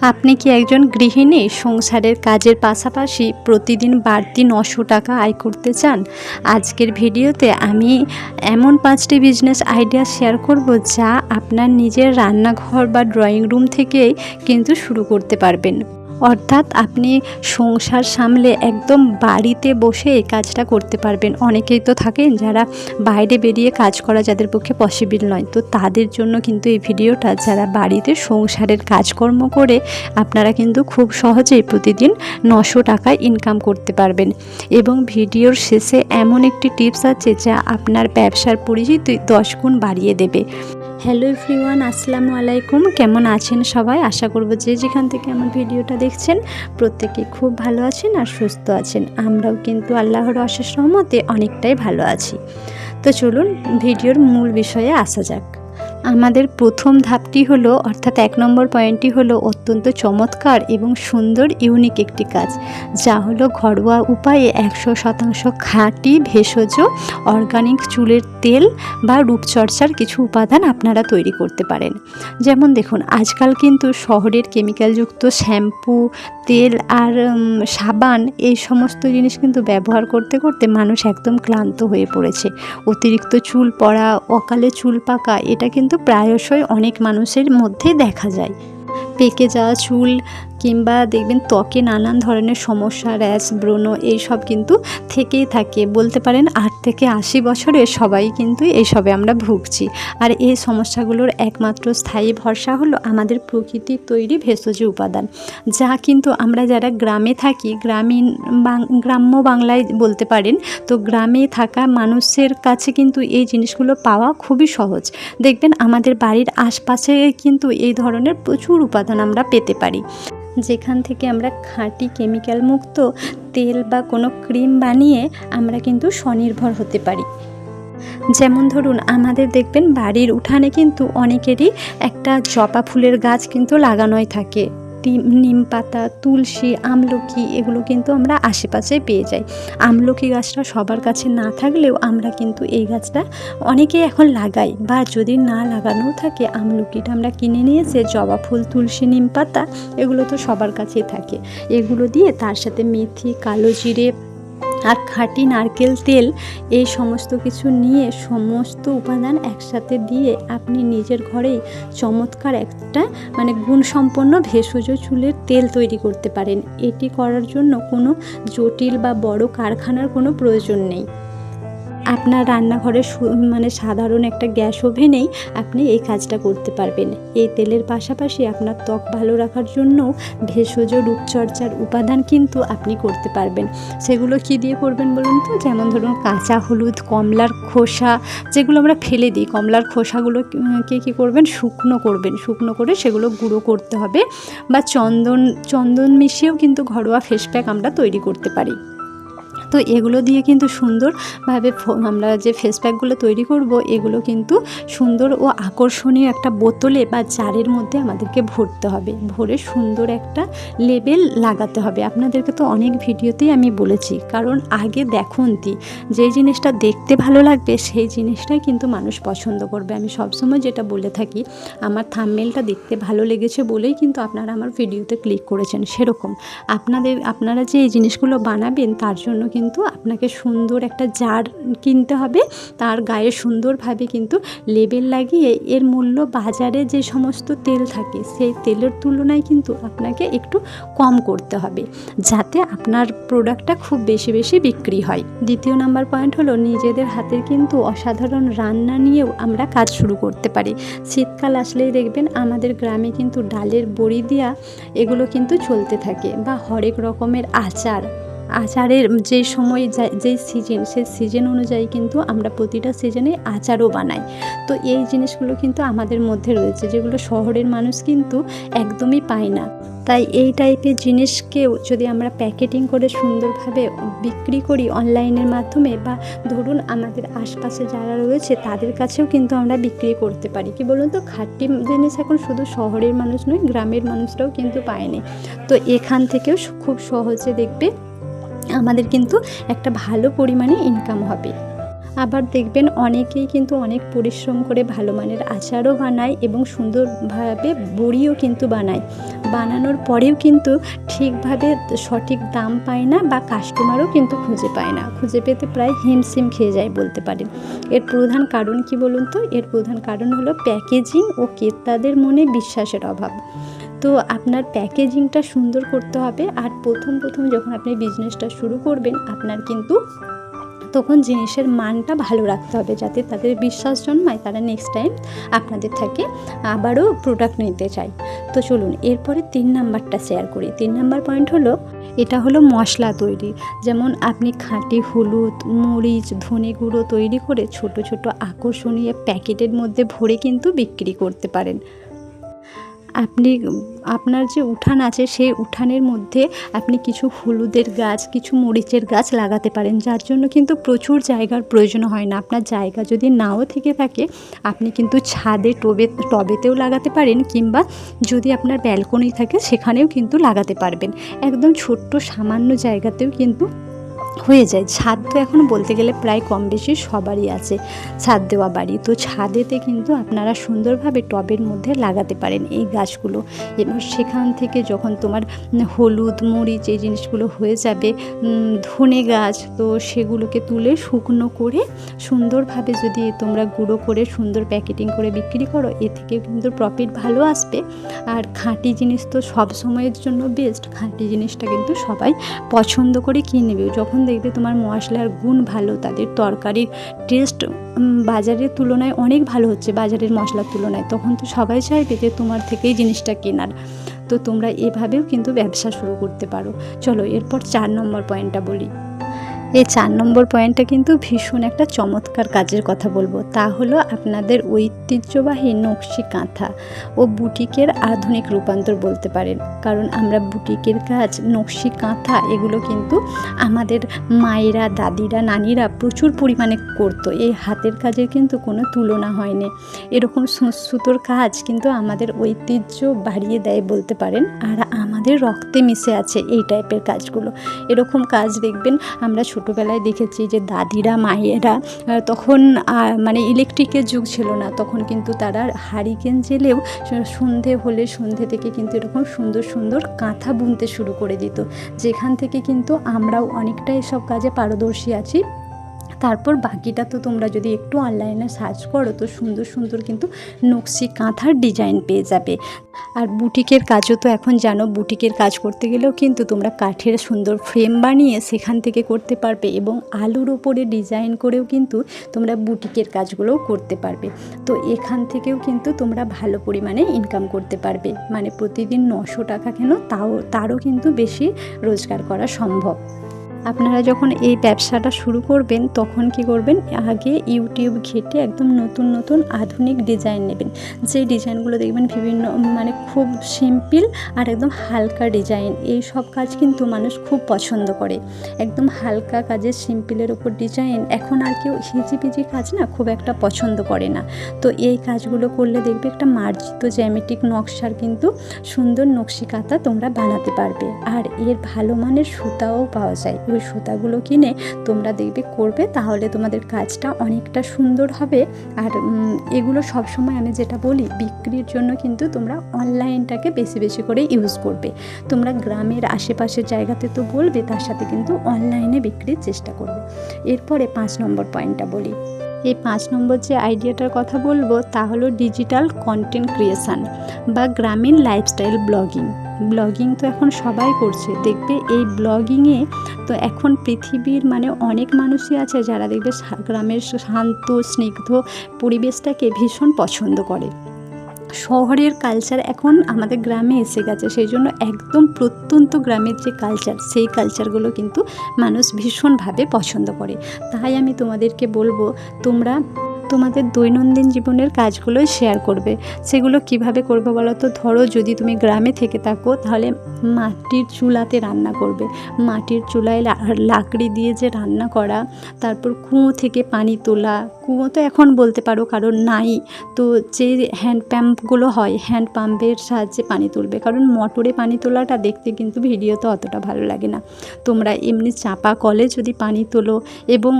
আপনি কি একজন গৃহিণী সংসারের কাজের পাশাপাশি প্রতিদিন বাড়তি 900 টাকা আয় করতে চান? আজকের ভিডিওতে আমি এমন 5টি বিজনেস আইডিয়া শেয়ার করব যা আপনার নিজের রান্নাঘর বা ড্রয়িং রুম থেকেই কিন্তু শুরু করতে পারবেন। অর্থাৎ আপনি সংসার সামলে একদম বাড়িতে বসে এই কাজটা করতে পারবেন। অনেকেই তো থাকেন যারা বাইরে বেরিয়ে কাজ করা যাদের পক্ষে পসিবল নয়, তো তাদের জন্য কিন্তু এই ভিডিওটা, যারা বাড়িতে সংসারের কাজকর্ম করে আপনারা কিন্তু খুব সহজেই প্রতিদিন 900 টাকা ইনকাম করতে পারবেন। এবং ভিডিওর শেষে এমন একটি টিপস আছে যা আপনার ব্যবসার পরিচিতি 10 গুণ বাড়িয়ে দেবে। হ্যালো এভরিওয়ান, আসসালামু আলাইকুম। কেমন আছেন সবাই? আশা করব যে যেখান থেকে আমার ভিডিওটা দেখছেন প্রত্যেকেই খুব ভালো আছেন আর সুস্থ আছেন। আমরাও কিন্তু আল্লাহর অশেষ রহমতে অনেকটাই ভালো আছি। তো চলুন ভিডিওর মূল বিষয়ে আসা যাক। আমাদের প্রথম ধাপটি হলো, অর্থাৎ 1 নম্বর পয়েন্টটি হলো অত্যন্ত চমৎকার এবং সুন্দর ইউনিক একটি কাজ, যা হলো ঘরোয়া উপায়ে 100% খাঁটি ভেষজ অর্গানিক চুলের তেল বা রূপচর্চার কিছু উপাদান আপনারা তৈরি করতে পারেন। যেমন দেখুন, আজকাল কিন্তু শহরের কেমিক্যালযুক্ত শ্যাম্পু, তেল আর সাবান, এই সমস্ত জিনিস কিন্তু ব্যবহার করতে করতে মানুষ একদম ক্লান্ত হয়ে পড়েছে। অতিরিক্ত চুল পড়া, অকালে চুল পাকা, এটা কিন্তু প্রায়শই অনেক মানুষের মধ্যেই দেখা যায়। পেকে যাওয়া চুল কিংবা দেখবেন ত্বকে নানান ধরনের সমস্যা, র্যাশ, ব্রণ, এইসব কিন্তু থেকেই থাকে। বলতে পারেন 8 থেকে 80 বছরে সবাই কিন্তু এইসবে আমরা ভুগছি। আর এই সমস্যাগুলোর একমাত্র স্থায়ী ভরসা হলো আমাদের প্রকৃতির তৈরি ভেষজ উপাদান, যা কিন্তু আমরা যারা গ্রামে থাকি, গ্রাম্য বাংলায় বলতে পারেন, তো গ্রামে থাকা মানুষের কাছে কিন্তু এই জিনিসগুলো পাওয়া খুবই সহজ। দেখবেন আমাদের বাড়ির আশপাশে কিন্তু এই ধরনের প্রচুর উপাদান আমরা পেতে পারি, যেখান থেকে আমরা খাঁটি কেমিক্যাল মুক্ত তেল বা কোনো ক্রিম বানিয়ে আমরা কিন্তু স্বনির্ভর হতে পারি। যেমন ধরুন, আমাদের দেখবেন বাড়ির উঠানে কিন্তু অনেকেরই একটা জবা ফুলের গাছ কিন্তু লাগানোই থাকে। নিম পাতা, তুলসী, আমলকি, এগুলো কিন্তু আমরা আশেপাশে পেয়ে যাই। আমলকি গাছটা সবার কাছে না থাকলেও আমরা কিন্তু এই গাছটা অনেকেই এখন লাগাই, বা যদি না লাগানোও থাকে আমলকিটা আমরা কিনে নিয়ে এসে, জবা ফুল, তুলসী, নিম পাতা, এগুলো তো সবার কাছেই থাকে। এগুলো দিয়ে তার সাথে মেথি, কালো জিরে আর খাঁটি নারকেল তেল, এই সমস্ত কিছু নিয়ে সমস্ত উপাদান একসাথে দিয়ে আপনি নিজের ঘরেই চমৎকার একটা গুণসম্পন্ন ভেষজ চুলের তেল তৈরি করতে পারেন। এটি করার জন্য কোনো জটিল বা বড় কারখানার কোনো প্রয়োজন নেই। আপনার রান্নাঘরে সাধারণ একটা গ্যাস ওভেনেই আপনি এই কাজটা করতে পারবেন। এই তেলের পাশাপাশি আপনার ত্বক ভালো রাখার জন্যও ভেষজ রূপচর্চার উপাদান কিন্তু আপনি করতে পারবেন। সেগুলো কি দিয়ে করবেন বলুন তো? যেমন ধরুন, কাঁচা হলুদ, কমলার খোসা, যেগুলো আমরা ফেলে দিই, কমলার খোসাগুলোকে কী করবেন? শুকনো করবেন। শুকনো করে সেগুলো গুঁড়ো করতে হবে, বা চন্দন মিশিয়েও কিন্তু ঘরোয়া ফেস প্যাক আমরা তৈরি করতে পারি। তো এগুলো দিয়ে কিন্তু সুন্দরভাবে আমরা যে ফেস প্যাকগুলো তৈরি করব, এগুলো কিন্তু সুন্দর ও আকর্ষণীয় একটা বোতলে বা জারের মধ্যে আমাদেরকে ভরতে হবে। ভরে সুন্দর একটা লেবেল লাগাতে হবে। আপনাদেরকে তো অনেক ভিডিওতেই আমি বলেছি, কারণ আগে দেখুনতি যেই জিনিসটা দেখতে ভালো লাগবে সেই জিনিসটাই কিন্তু মানুষ পছন্দ করবে। আমি সবসময় যেটা বলে থাকি, আমার থাম্বনেলটা দেখতে ভালো লেগেছে বলেই কিন্তু আপনারা আমার ভিডিওতে ক্লিক করেছেন। সেরকম আপনারা যে এই জিনিসগুলো বানাবেন, তার জন্য কিন্তু আপনাকে সুন্দর একটা জার কিনতে হবে। তার গায়ে সুন্দরভাবে কিন্তু লেবেল লাগিয়ে এর মূল্য বাজারে যে সমস্ত তেল থাকে সেই তেলের তুলনায় কিন্তু আপনাকে একটু কম করতে হবে, যাতে আপনার প্রোডাক্টটা খুব বেশি বেশি বিক্রি হয়। দ্বিতীয় নাম্বার পয়েন্ট হলো, নিজেদের হাতের কিন্তু অসাধারণ রান্না নিয়েও আমরা কাজ শুরু করতে পারি। শীতকাল আসলেই দেখবেন আমাদের গ্রামে কিন্তু ডালের বড়ি দেওয়া, এগুলো কিন্তু চলতে থাকে, বা হরেক রকমের আচারের যে সময় যেই সিজন, সেই সিজন অনুযায়ী কিন্তু আমরা প্রতিটা সিজনে আচারও বানাই। তো এই জিনিসগুলো কিন্তু আমাদের মধ্যে রয়েছে, যেগুলো শহরের মানুষ কিন্তু একদমই পায় না। তাই এই টাইপের জিনিসকেও যদি আমরা প্যাকেটিং করে সুন্দরভাবে বিক্রি করি অনলাইনের মাধ্যমে, বা ধরুন আমাদের আশপাশে যারা রয়েছে তাদের কাছেও কিন্তু আমরা বিক্রি করতে পারি। কি বলুন তো, খাঁটি জিনিস এখন শুধু শহরের মানুষ নয়, গ্রামের মানুষরাও কিন্তু পায়নি। তো এখান থেকেও খুব সহজে দেখবে আমাদের কিন্তু একটা ভালো পরিমাণে ইনকাম হবে। আবার দেখবেন অনেকেই কিন্তু অনেক পরিশ্রম করে ভালো মানের আচারও বানায় এবং সুন্দরভাবে বড়িও কিন্তু বানায়। বানানোর পরেও কিন্তু ঠিকভাবে সঠিক দাম পায় না বা কাস্টমারও কিন্তু খুঁজে পায় না, খুঁজে পেতে প্রায় হিমশিম খেয়ে যায় বলতে পারেন। এর প্রধান কারণ কি বলুন তো? এর প্রধান কারণ হলো প্যাকেজিং ও ক্রেতাদের মনে বিশ্বাসের অভাব। তো আপনার প্যাকেজিংটা সুন্দর করতে হবে। আর প্রথম যখন আপনি বিজনেসটা শুরু করবেন, আপনার কিন্তু তখন জিনিসের মানটা ভালো রাখতে হবে, যাতে তাদের বিশ্বাস জন্মায়, তারা নেক্সট টাইম আপনাদের থেকে আবারও প্রোডাক্ট নিতে চায়। তো চলুন এরপরে 3 নাম্বারটা শেয়ার করি। 3 নাম্বার পয়েন্ট হলো, এটা হলো মশলা তৈরি। যেমন আপনি খাঁটি হলুদ, মরিচ, ধনে গুঁড়ো তৈরি করে ছোট আকর্ষণীয় প্যাকেটের মধ্যে ভরে কিন্তু বিক্রি করতে পারেন। আপনি আপনার যে উঠান আছে সেই উঠানের মধ্যে আপনি কিছু হলুদের গাছ, কিছু মরিচের গাছ লাগাতে পারেন, যার জন্য কিন্তু প্রচুর জায়গার প্রয়োজন হয় না। আপনার জায়গা যদি নাও থেকে থাকে, আপনি কিন্তু ছাদে টবেতেও লাগাতে পারেন, কিংবা যদি আপনার ব্যালকনি থাকে সেখানেও কিন্তু লাগাতে পারবেন। একদম ছোট্ট সামান্য জায়গাতেও কিন্তু হয়ে যায়। ছাদ তো এখন বলতে গেলে প্রায় কম বেশি সবারই আছে ছাদ দেওয়া বাড়ি। তো ছাদেতে কিন্তু আপনারা সুন্দরভাবে টবের মধ্যে লাগাতে পারেন এই গাছগুলো। এবার সেখান থেকে যখন তোমার হলুদ, মরিচ এই জিনিসগুলো হয়ে যাবে, ধনে গাছ, তো সেগুলোকে তুলে শুকনো করে সুন্দরভাবে যদি তোমরা গুঁড়ো করে সুন্দর প্যাকেটিং করে বিক্রি করো, এ থেকে কিন্তু প্রফিট ভালো আসবে। আর খাঁটি জিনিস তো সব সময়ের জন্য বেস্ট। খাঁটি জিনিসটা কিন্তু সবাই পছন্দ করে কিনে নেবে। যখন দেখবে তোমার মশলার গুণ ভালো, তাদের তরকারির টেস্ট বাজারের তুলনায় অনেক ভালো হচ্ছে, বাজারের মশলার তুলনায়, তখন তো সবাই চাইবে যে তোমার থেকেই জিনিসটা কেনার। তো তোমরা এভাবেও কিন্তু ব্যবসা শুরু করতে পারো। চলো এরপর 4 নম্বর পয়েন্টটা বলি। এই 4 নম্বর পয়েন্টটা কিন্তু ভীষণ একটা চমৎকার কাজের কথা বলবো। তা হলো আপনাদের ঐতিহ্যবাহী নকশি কাঁথা ও বুটিকের আধুনিক রূপান্তর বলতে পারেন। কারণ আমরা বুটিকের কাজ, নকশি কাঁথা, এগুলো কিন্তু আমাদের মায়েরা, দাদিরা, নানিরা প্রচুর পরিমাণে করতো। এই হাতের কাজের কিন্তু কোনো তুলনা হয়নি। এরকম সুতোর কাজ কিন্তু আমাদের ঐতিহ্য বাড়িয়ে দেয় বলতে পারেন। আর আমাদের রক্তে মিশে আছে এই টাইপের কাজগুলো। এরকম কাজ দেখবেন আমরা ছোটোবেলায় দেখেছি যে দাদিরা, মায়েরা, তখন মানে ইলেকট্রিকের যুগ ছিল না, তখন কিন্তু তারা হারিকেন জ্বেলেও সন্ধে থেকে কিন্তু এরকম সুন্দর কাঁথা বুনতে শুরু করে দিত, যেখান থেকে কিন্তু আমরাও অনেকটা এসব কাজে পারদর্শী আছি। তারপর বাকিটা তো তোমরা যদি একটু অনলাইনে সার্চ করো, তো সুন্দর কিন্তু নকশি কাঁথার ডিজাইন পেয়ে যাবে। আর বুটিকের কাজও তো এখন জানো, বুটিকের কাজ করতে গেলেও কিন্তু তোমরা কাঠের সুন্দর ফ্রেম বানিয়ে সেখান থেকে করতে পারবে, এবং আলুর ওপরে ডিজাইন করেও কিন্তু তোমরা বুটিকের কাজগুলোও করতে পারবে। তো এখান থেকেও কিন্তু তোমরা ভালো পরিমাণে ইনকাম করতে পারবে, মানে প্রতিদিন 900 টাকা কেন, তারও কিন্তু বেশি রোজগার করা সম্ভব। আপনারা যখন এই ব্যবসাটা শুরু করবেন, তখন কি করবেন, আগে ইউটিউব ঘেঁটে একদম নতুন আধুনিক ডিজাইন নেবেন। যে ডিজাইনগুলো দেখবেন বিভিন্ন মানে খুব সিম্পল আর একদম হালকা ডিজাইন, এই সব কাজ কিন্তু মানুষ খুব পছন্দ করে। একদম হালকা কাজের সিম্পলের ওপর ডিজাইন, এখন আর কেউ হিজিবিজি কাজ না খুব একটা পছন্দ করে না। তো এই কাজগুলো করলে দেখবে একটা মার্জিত জ্যামিতিক নকশার কিন্তু সুন্দর নকশি কাঁথা তোমরা বানাতে পারবে। আর এর ভালো মানের সুতাও পাওয়া যায়। ওই সুতাগুলো কিনে তোমরা দেখবে করবে, তাহলে তোমাদের কাজটা অনেকটা সুন্দর হবে। আর এগুলো সবসময় আমি যেটা বলি, বিক্রির জন্য কিন্তু তোমরা অনলাইনটাকে বেশি করে ইউজ করবে। তোমরা গ্রামের আশেপাশের জায়গাতে তো বলবে, তার সাথে কিন্তু অনলাইনে বিক্রির চেষ্টা করবে। এরপরে 5 নম্বর পয়েন্টটা বলি। এই 5 নম্বর যে আইডিয়াটার কথা বলবো, তা হলো ডিজিটাল কন্টেন্ট ক্রিয়েশন বা গ্রামীণ লাইফস্টাইল ব্লগিং তো এখন সবাই করছে। দেখবে এই ব্লগিংয়ে তো এখন পৃথিবীর মানে অনেক মানুষই আছে যারা দেখবে গ্রামের শান্ত স্নিগ্ধ পরিবেশটাকে ভীষণ পছন্দ করে। শহরের কালচার এখন আমাদের গ্রামে এসে গেছে, সেই জন্য একদম প্রত্যন্ত গ্রামের যে কালচার, সেই কালচারগুলো কিন্তু মানুষ ভীষণভাবে পছন্দ করে। তাই আমি তোমাদেরকে বলবো, তোমরা তোমাদের দৈনন্দিন জীবনের কাজগুলোই শেয়ার করবে। সেগুলো কিভাবে করবে বলো তো? ধরো যদি তুমি গ্রামে থেকে থাকো, তাহলে মাটির চুলাতে রান্না করবে। মাটির চুলায় লাকড়ি দিয়ে যে রান্না করা, তারপর কুয়ো থেকে পানি তোলা। কুয়ো তো এখন বলতে পারো কারণ নাই, তো যে হ্যান্ড পাম্পগুলো হয়, হ্যান্ড পাম্পের সাহায্যে পানি তুলবে। কারণ মোটরে পানি তোলাটা দেখতে কিন্তু ভিডিওতে অতটা ভালো লাগে না। তোমরা এমনি চাপা কলে যদি পানি তোলো, এবং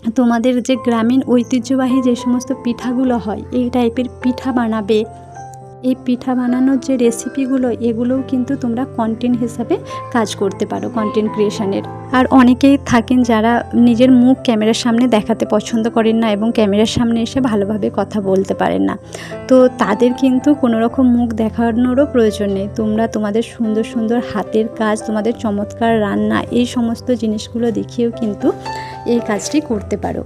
তোমাদের যে গ্রামীণ ঐতিহ্যবাহী যে সমস্ত পিঠাগুলো হয় এই টাইপের পিঠা বানাবে। এই পিঠা বানানোর যে রেসিপিগুলো এগুলোও কিন্তু তোমরা কন্টেন্ট হিসাবে কাজ করতে পারো, কন্টেন্ট ক্রিয়েশনের। আর অনেকেই থাকেন যারা নিজের মুখ ক্যামেরার সামনে দেখাতে পছন্দ করেন না এবং ক্যামেরার সামনে এসে ভালোভাবে কথা বলতে পারেন না, তো তাদের কিন্তু কোনো রকম মুখ দেখানোরও প্রয়োজন নেই। তোমরা তোমাদের সুন্দর সুন্দর হাতের কাজ, তোমাদের চমৎকার রান্না, এই সমস্ত জিনিসগুলো দেখিয়েও কিন্তু এই কাজটি করতে পারো।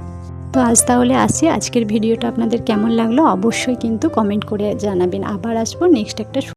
তো আজ তাহলে আসি, আজকের ভিডিওটা আপনাদের কেমন লাগলো অবশ্যই কিন্তু কমেন্ট করে জানাবেন। আবার আসবো নেক্সট একটা